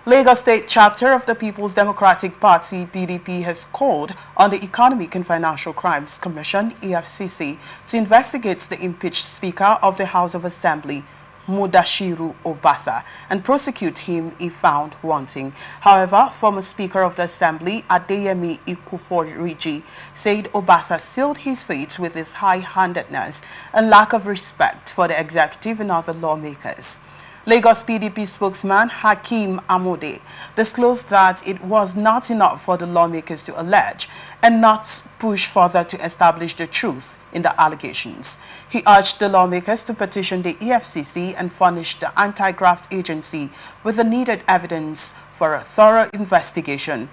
Lagos State chapter of the People's Democratic Party (PDP) has called on the Economic and Financial Crimes Commission (EFCC) to investigate the impeached Speaker of the House of Assembly, Mudashiru Obasa, and prosecute him if found wanting. However, former Speaker of the Assembly, Adeyemi Ikuforiji, said Obasa sealed his fate with his high-handedness and lack of respect for the executive and other lawmakers. Lagos PDP spokesman Hakeem Amode disclosed that it was not enough for the lawmakers to allege and not push further to establish the truth in the allegations. He urged the lawmakers to petition the EFCC and furnish the anti-graft agency with the needed evidence for a thorough investigation.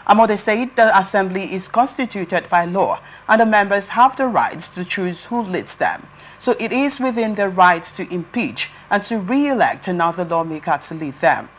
Amode said the assembly is constituted by law and the members have the rights to choose who leads them. So it is within their rights to impeach and to re-elect another lawmaker to lead them.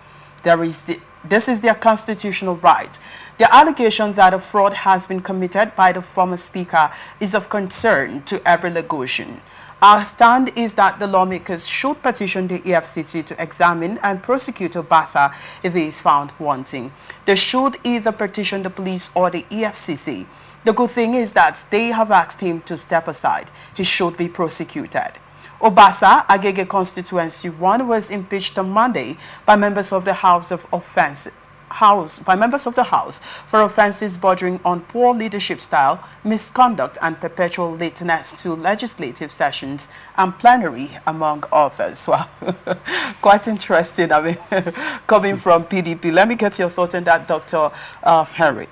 This is their constitutional right. The allegation that a fraud has been committed by the former speaker is of concern to every Lagosian. Our stand is that the lawmakers should petition the EFCC to examine and prosecute Obasa if he is found wanting. They should either petition the police or the EFCC. The good thing is that they have asked him to step aside. He should be prosecuted. Obasa, Agege Constituency 1, was impeached on Monday by members of the House for offenses bordering on poor leadership style, misconduct, and perpetual lateness to legislative sessions and plenary, among others. Well, quite interesting. I mean, coming from PDP. Let me get your thoughts on that, Dr. Henry.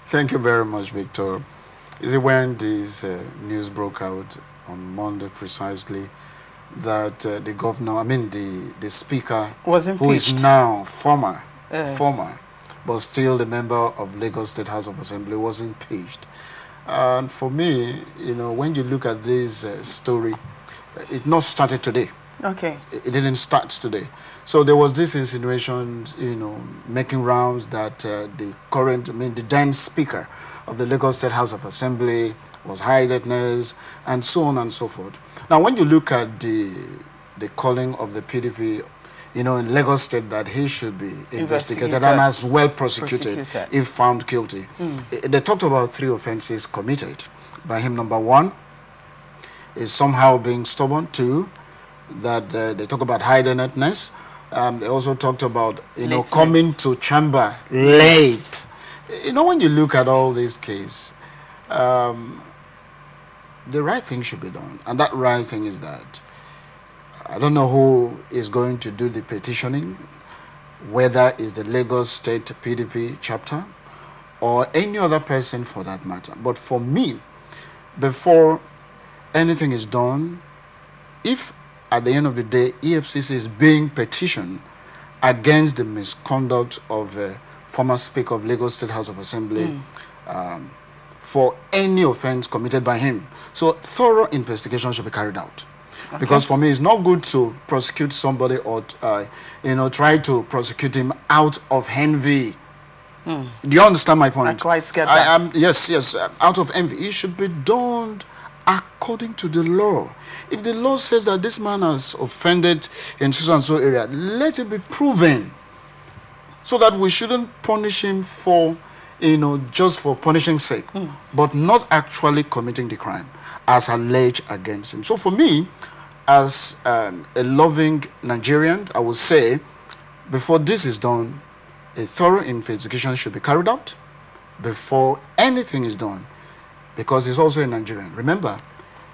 Thank you very much, Victor. Is it when this news broke out on Monday precisely that the governor, the speaker, was impeached, who is now former, but still the member of Lagos State House of Assembly, was impeached. And for me, when you look at this story, it not started today. Okay. It didn't start today. So there was this insinuation, making rounds that the then Speaker of the Lagos State House of Assembly was high-handedness and so on and so forth. Now, when you look at the calling of the PDP, in Lagos State, that he should be investigated and as well prosecuted if found guilty. They talked about 3 offenses committed by him. Number 1 is somehow being stubborn. 2, that they talk about high-handedness. They also talked about, coming to chamber late. When you look at all these cases, the right thing should be done. And that right thing is that I don't know who is going to do the petitioning, whether it's the Lagos State PDP chapter or any other person for that matter. But for me, before anything is done, if at the end of the day, EFCC is being petitioned against the misconduct of the former Speaker of Lagos State House of Assembly for any offense committed by him. So thorough investigation should be carried out. Okay. Because for me, it's not good to prosecute somebody or, try to prosecute him out of envy. Do you understand my point? I quite get that. Yes, out of envy. It should be done according to the law. If the law says that this man has offended in so and so area, let it be proven, so that we shouldn't punish him for, just for punishing sake, but not actually committing the crime as alleged against him. So for me, as a loving Nigerian, I would say, before this is done, a thorough investigation should be carried out before anything is done. Because he's also a Nigerian. Remember,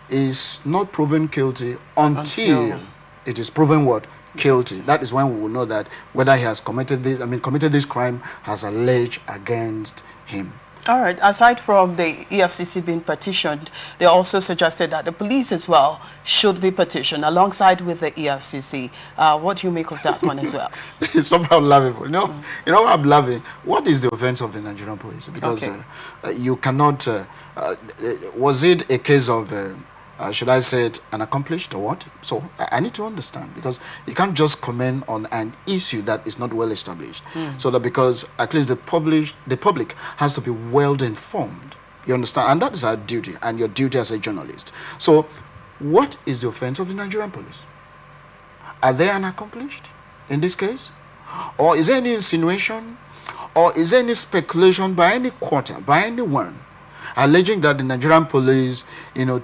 he's not proven guilty until it is proven what? Guilty. That is when we will know that whether he has committed this crime as alleged against him. All right. Aside from the EFCC being petitioned, they also suggested that the police as well should be petitioned alongside with the EFCC. What do you make of that one as well? It's somehow laughable. You know I'm laughing. What is the offense of the Nigerian police? Because you cannot... was it a case of... should I say it unaccomplished or what? So I need to understand, because you can't just comment on an issue that is not well established. So that because at least the public has to be well informed. You understand? And that is our duty and your duty as a journalist. So what is the offense of the Nigerian police? Are they unaccomplished in this case? Or is there any insinuation? Or is there any speculation by any quarter, by anyone, alleging that the Nigerian police,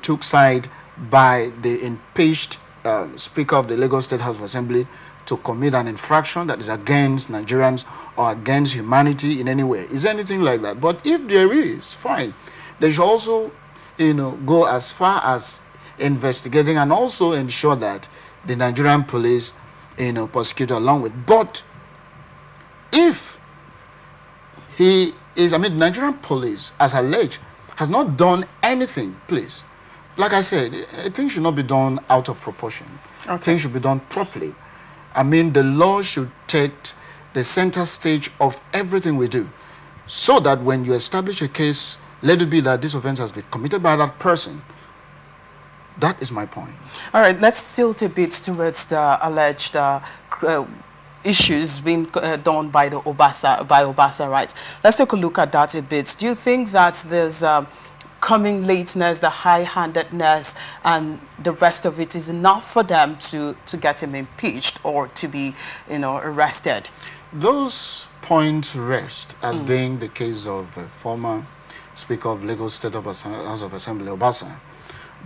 took side by the impeached Speaker of the Lagos State House of Assembly to commit an infraction that is against Nigerians or against humanity in any way? Is there anything like that? But if there is, fine. They should also, go as far as investigating and also ensure that the Nigerian police, prosecute along with. But if the Nigerian police, as alleged, has not done anything, please, like I said, things should not be done out of proportion. Okay. Things should be done properly. The law should take the center stage of everything we do, so that when you establish a case, let it be that this offense has been committed by that person. That is my point. All right, let's tilt a bit towards the alleged issues being done by Obasa, right? Let's take a look at that a bit. Do you think that there's coming lateness, the high-handedness, and the rest of it is enough for them to get him impeached or to be, arrested? Those points rest as being the case of former Speaker of Lagos State House of Assembly, Obasa.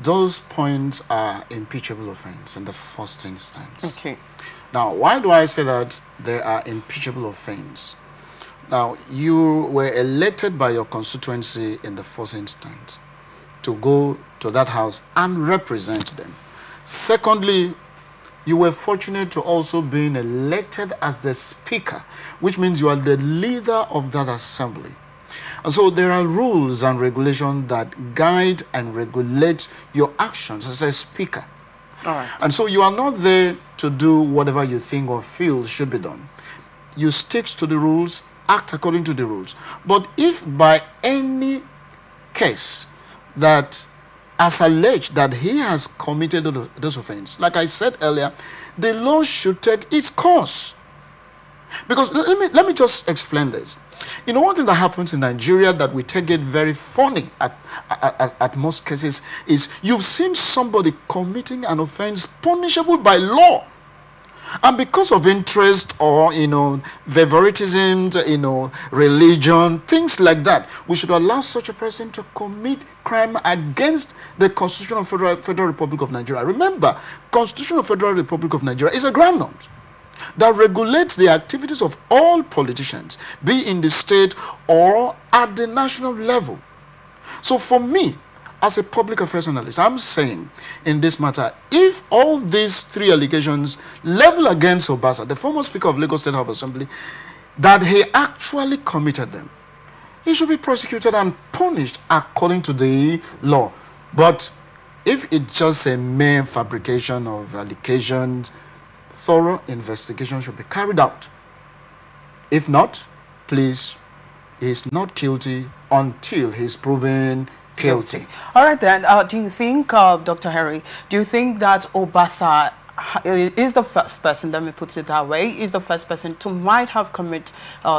Those points are impeachable offense in the first instance. Okay. Now, why do I say that they are impeachable offense? Now, you were elected by your constituency in the first instance to go to that house and represent them. Secondly, you were fortunate to also be elected as the speaker, which means you are the leader of that assembly. And so there are rules and regulations that guide and regulate your actions as a speaker. All right. And so you are not there to do whatever you think or feel should be done. You stick to the rules, act according to the rules. But if by any case that, as alleged, that he has committed this offense, like I said earlier, the law should take its course. Because let me just explain this. One thing that happens in Nigeria that we take it very funny at most cases is you've seen somebody committing an offense punishable by law. And because of interest or, favoritism, religion, things like that, we should allow such a person to commit crime against the Constitution of Federal Republic of Nigeria. Remember, Constitution of Federal Republic of Nigeria is a ground norm that regulates the activities of all politicians, be in the state or at the national level. So for me, as a public affairs analyst, I'm saying in this matter, if all these three allegations level against Obasa, the former Speaker of Lagos State House of Assembly, that he actually committed them, he should be prosecuted and punished according to the law. But if it's just a mere fabrication of allegations, thorough investigation should be carried out. If not, please, he is not guilty until he's proven guilty. All right then, do you think, Dr. Henry, do you think that Obasa is the first person, let me put it that way, is the first person to might have committed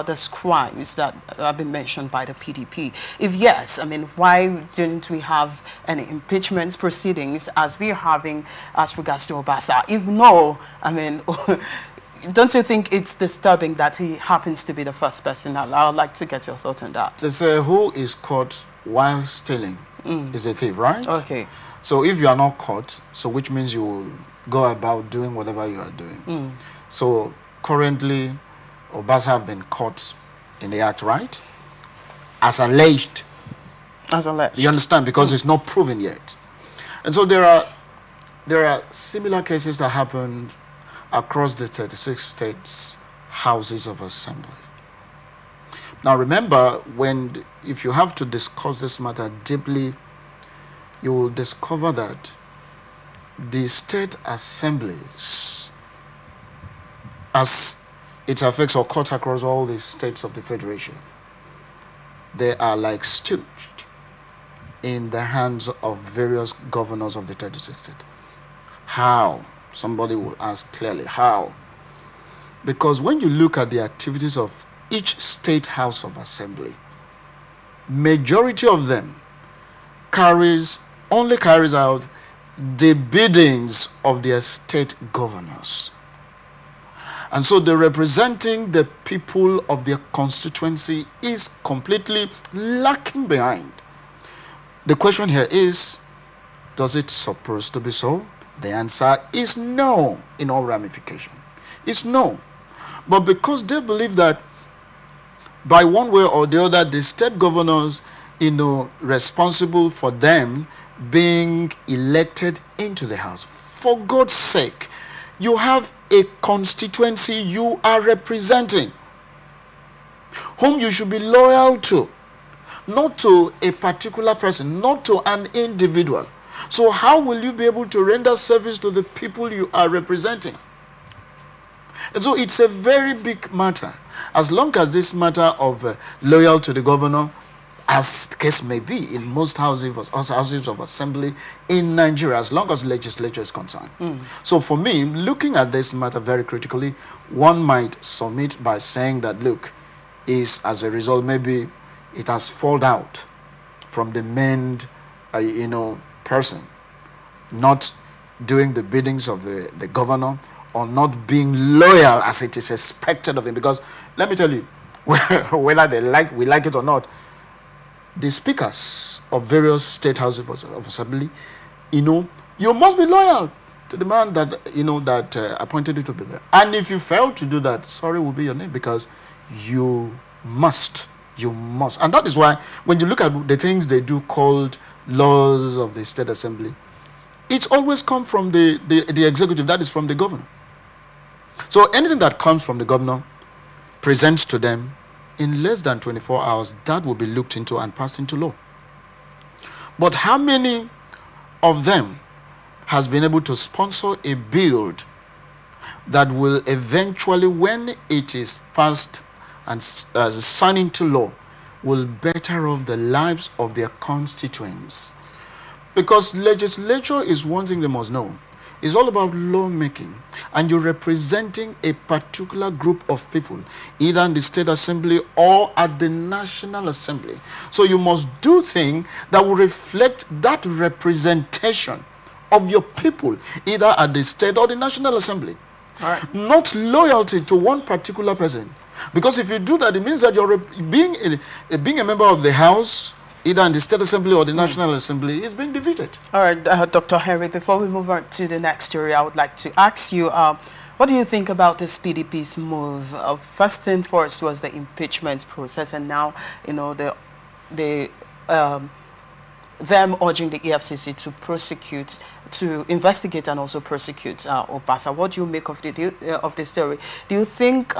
these crimes that have been mentioned by the PDP? If yes, why didn't we have any impeachment proceedings as we're having as regards to Obasa? If no, don't you think it's disturbing that he happens to be the first person? I would like to get your thought on that. They say who is caught while stealing is a thief, right? Okay. So if you are not caught, so which means you will go about doing whatever you are doing. So currently, Obasa have been caught in the act, right? As alleged. As alleged. You understand? Because it's not proven yet. And so there are similar cases that happened across the 36 states houses of assembly. Now remember, if you have to discuss this matter deeply, you will discover that the state assemblies, as it affects or cuts across all the states of the federation, they are like stooged in the hands of various governors of the 36 states. How? Somebody will ask clearly, how? Because when you look at the activities of each state house of assembly, majority of them only carries out the biddings of their state governors. And so the representing the people of their constituency is completely lacking behind. The question here is, does it supposed to be so? The answer is no in all ramification. It's no. But because they believe that by one way or the other, the state governors, responsible for them being elected into the house. For God's sake, you have a constituency you are representing, whom you should be loyal to, not to a particular person, not to an individual. So how will you be able to render service to the people you are representing? And so it's a very big matter. As long as this matter of loyal to the governor, as the case may be in most houses of assembly in Nigeria, as long as legislature is concerned. So for me, looking at this matter very critically, one might submit by saying that, look, is as a result, maybe it has fallen out from the main, person, not doing the biddings of the governor, or not being loyal as it is expected of him. Because let me tell you, whether we like it or not, the speakers of various state houses of assembly, you must be loyal to the man that appointed you to be there. And if you fail to do that, sorry will be your name, because you must. And that is why when you look at the things they do called laws of the state assembly, it's always come from the executive, that is from the governor. So anything that comes from the governor presents to them in less than 24 hours, that will be looked into and passed into law. But how many of them has been able to sponsor a bill that will eventually, when it is passed and signed into law, will better off the lives of their constituents? Because legislature is one thing they must know. It's all about lawmaking, and you're representing a particular group of people, either in the state assembly or at the national assembly. So you must do things that will reflect that representation of your people, either at the state or the national assembly. All right. Not loyalty to one particular person. Because if you do that, it means that you're being a member of the house, either in the state assembly or the national assembly, is being defeated. All right, Dr. Henry, before we move on to the next story, I would like to ask you, what do you think about this PDP's move? First thing first was the impeachment process, and now, them urging the EFCC to prosecute, to investigate and also prosecute Obasa. What do you make of the story? Do you think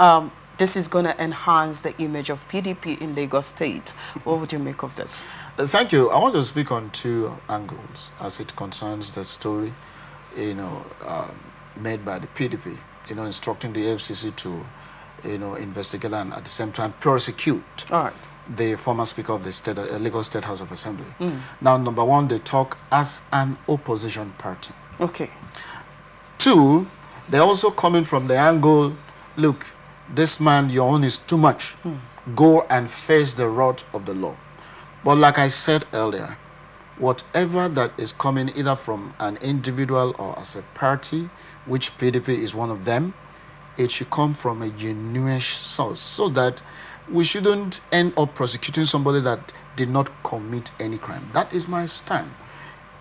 this is going to enhance the image of PDP in Lagos State? What would you make of this? Thank you. I want to speak on two angles as it concerns the story, made by the PDP, instructing the FCC to, investigate and at the same time prosecute the former Speaker of the Lagos State House of Assembly. Now, number one, they talk as an opposition party. Okay. Two, they're also coming from the angle, look, this man, your own is too much. Go and face the wrath of the law. But like I said earlier, whatever that is coming either from an individual or as a party, which PDP is one of them, it should come from a genuine source, so that we shouldn't end up prosecuting somebody that did not commit any crime. That is my stand.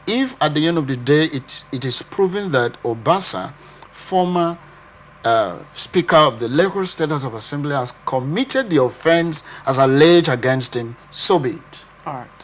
If at the end of the day it is proven that Obasa, former Speaker of the Lagos State House of Assembly, has committed the offense as alleged against him, so be it. All right.